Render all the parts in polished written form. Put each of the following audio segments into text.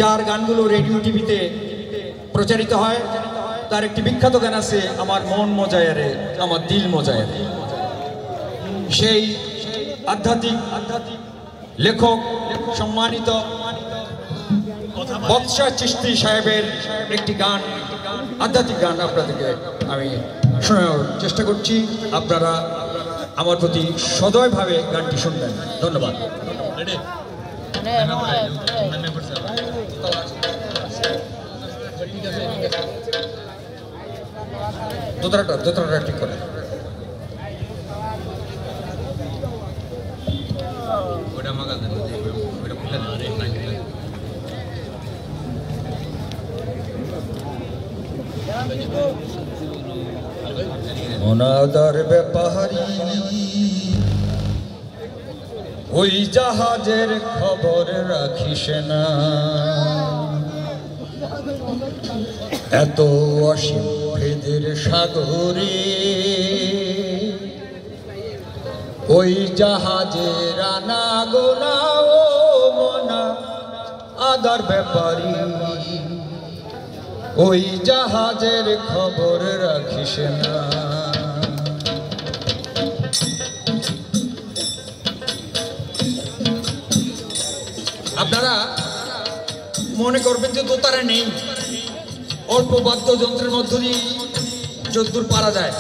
যার গানগুলো রেডিও টিভিতে প্রচারিত হয়। তার একটি বিখ্যাত গান আছে, আমার মন মজায় রে আমার দিল মজায় রে। সেই আধ্যাত্মিক লেখক সম্মানিত বৎসা চিশতি সাহেবের একটি গান, আধ্যাত্মিক গান আপনাদেরকে আমি শোনানোর চেষ্টা করছি। আপনারা আমার প্রতি সদয়ভাবে গানটি শুনবেন। ধন্যবাদ। দোতরাটা ঠিক করে অনাদার ব্যাপারী ওই জাহাজের খবর রাখিস না, এত অসীম ভেদের সাগরে ওই জাহাজের আনা গোনা ও মনা আদার ব্যাপারী ওই জাহাজের খবর রাখিস না। আপনারা মনে করবেন যে দোতারা নেই, অল্প বাদ্যযন্ত্রের মধ্য দিয়ে যদ্দূর পারা যায়।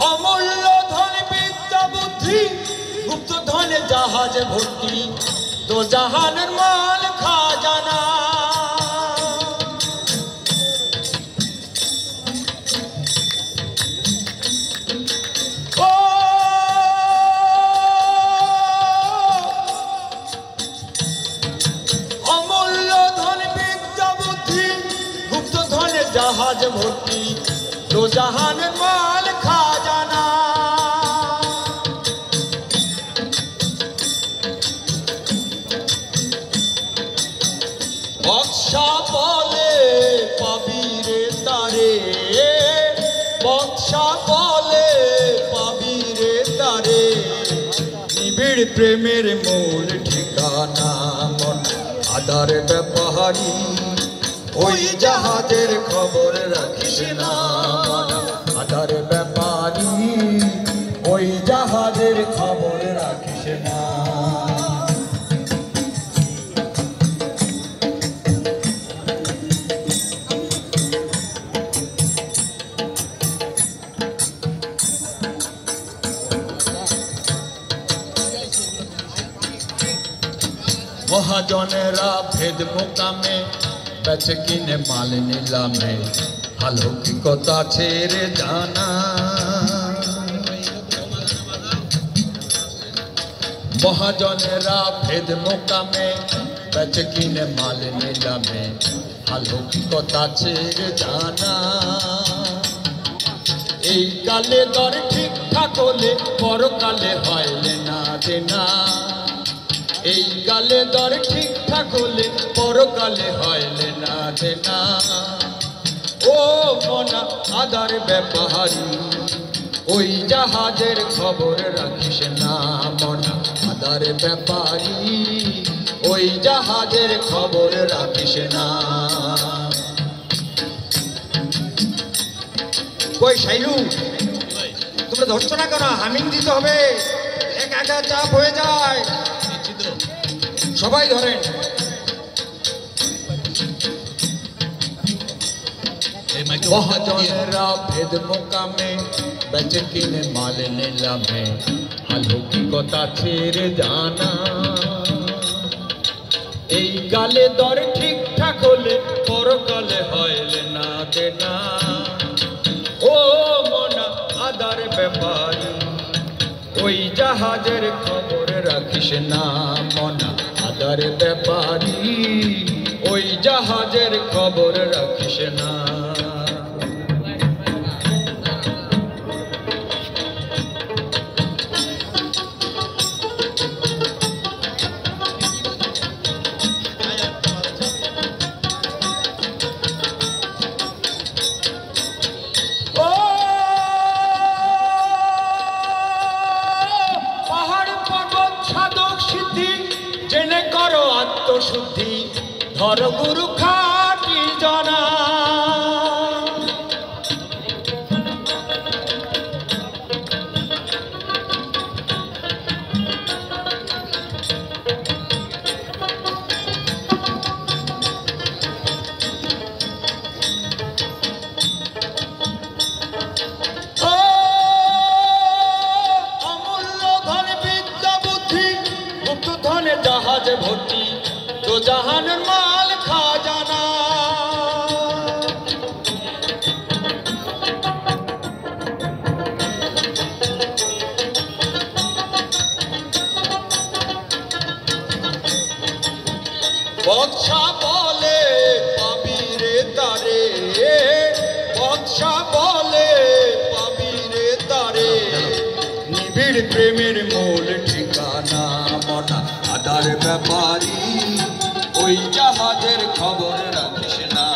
অমূল্য ধন বিদ্যা বুদ্ধি গুপ্ত ধনে জাহাজে ভর্তি, তো জাহানের মাল খাজানা। অমূল্য ধন বিদ্যা বুদ্ধি গুপ্ত ধনে জাহাজ ভর্তি, তো জাহানের মাল খাজানা। বৎসা বলে পাবি রে তারে, বৎসা বলে পাবি রে তারে, নিবিড় প্রেমের মূল ঠিকানা মন আদার ব্যাপারী ওই জাহাজের খবর রাখিস না। মন আদার ব্যাপারী ওই জাহাজের খবর রাখিস না। মহাজনেরা ভেদ মোকামে বেচে কিনে মাল নিলামে, অলৌকিকতা ছেড়ে জানা। মহাজনেরা ভেদ মোকামে বেচে কিনে মাল নিলামে, অলৌকিকতা ছেড়ে জানা। এই কালে দর ঠিকঠাক হলে পরকালে হয় না দেনা, এই কালে দর ঠিকঠাক হলে পরকালে হয় না দেনা। ও মনা আদার ব্যাপারী ওই জাহাজের খবর রাখিস না। মনা আদার ব্যাপারী ওই জাহাজের খবর রাখিস না। কই শাইলু, তোমরা ধরছো না কেন? হামিং দিতে হবে, একা একা চাপ হয়ে যায়। সবাই ধরেন। মহাজনেরা ভেদ মোকামে বেচে কিনে মাল নিলামে, অলৌকিকতা ছেড়ে জানা। এই কালে দর ঠিকঠাক হলে পরকালে হয় না দেনা। ও মনা আদার ব্যাপারী ওই জাহাজের খবর রাখিস না। মনা আদার ব্যাপারী ওই জাহাজের খবর রাখিস না। ঘর গুরু খাটি জনা জাহাজ ভর্তি তো জাহানের মাল খাজানা বৎসা বলে পাবি রে তারে বৎসা বলে পাবি রে তারে নিবিড় প্রেমের মূল ঠিকানা মনা আদার ব্যাপারী ওই জাহাজের খবর রাখিস না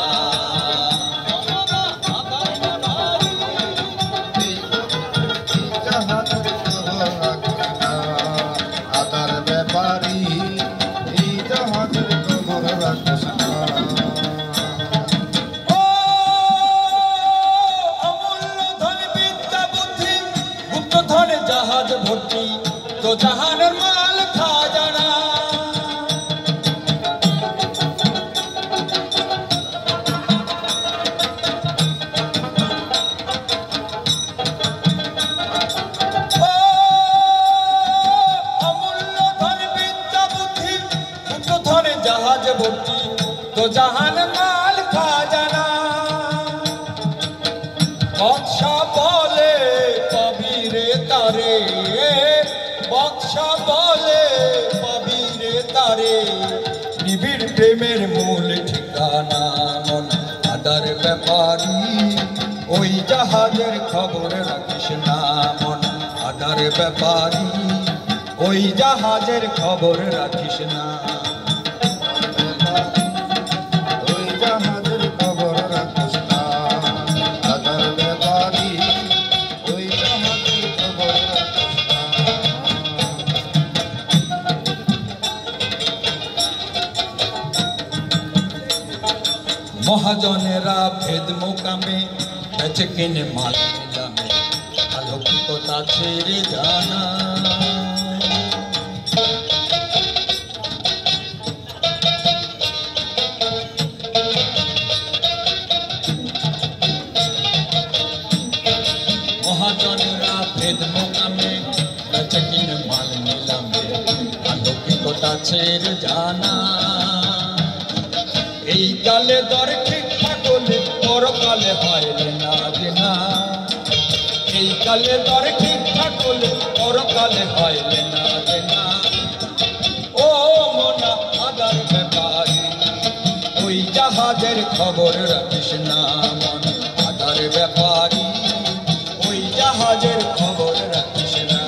আদার ব্যাপারী এই জাহাজের খবর রাখিস না অমূল্য ধন বিদ্যা বুদ্ধি গুপ্ত ধনে জাহাজ ভর্তি তো জাহানের মাল খাজানা অমূল্য ধন বিদ্যা বুদ্ধি গুপ্ত ধনে জাহাজ ভর্তি তো জাহানের মাল খাজানা বৎসা বলে পাবি রে তারে বৎসা বলে পাবি রে তারে নিবিড় প্রেমের মূল ঠিকানা মন আদার ব্যাপারী ওই জাহাজের খবর রাখিস না মন আদার ব্যাপারী ওই জাহাজের খবর রাখিস না ওই জাহাজের খবর রাখিস না আদার ব্যাপারী ওই জাহাজের খবর রাখিস না মহাজনেরা ভেদ মোকামে বেচে কিনে মাল নিলামে আলৌকিকতা ছেড়ে জানা মহাজনেরা ভেদ মোকামে বেচে কিনে মাল নিলামে আলৌকিকতা ছেড়ে জানা এই কালে দর ঠিক থাকলে পরকালে হয় না দেনা এই কালে দর ঠিক থাকলে পরকালে হয় না দেনা ও মনা আদার ব্যাপারী ওই জাহাজের খবর রাখিস না মন আদার ব্যাপারী ওই জাহাজের খবর রাখিস না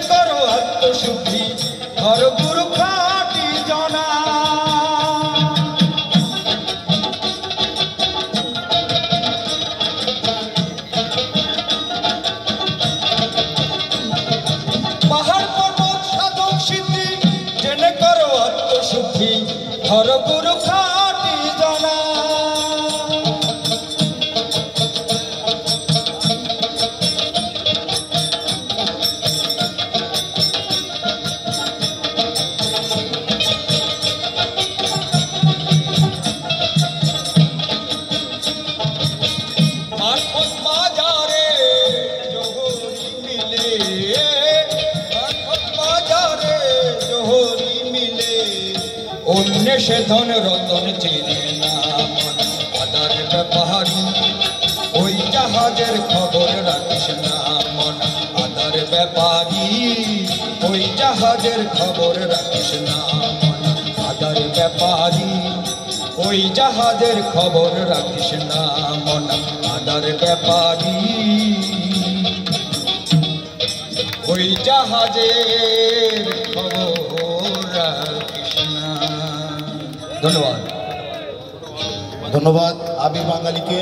করো আত্মশুদ্ধি ঘর গুরু খাটি জনা পাহাড় পর্বত সাধক সিদ্ধি জেনে করো আত্মশুদ্ধি ঘর গুরু খাটি জনা সে ধন রতন চেনে না আদার ব্যাপারী ওই জাহাজের খবর রাখিস না মন আদার ব্যাপারী ওই জাহাজের খবর রাখিস না মন আদার ব্যাপারী ওই জাহাজের খবর রাখিস না মন আদার ব্যাপারী ওই জাহাজের খবর রাখিস না। ধন্যবাদ। ধন্যবাদ আবির বাঙালিকে।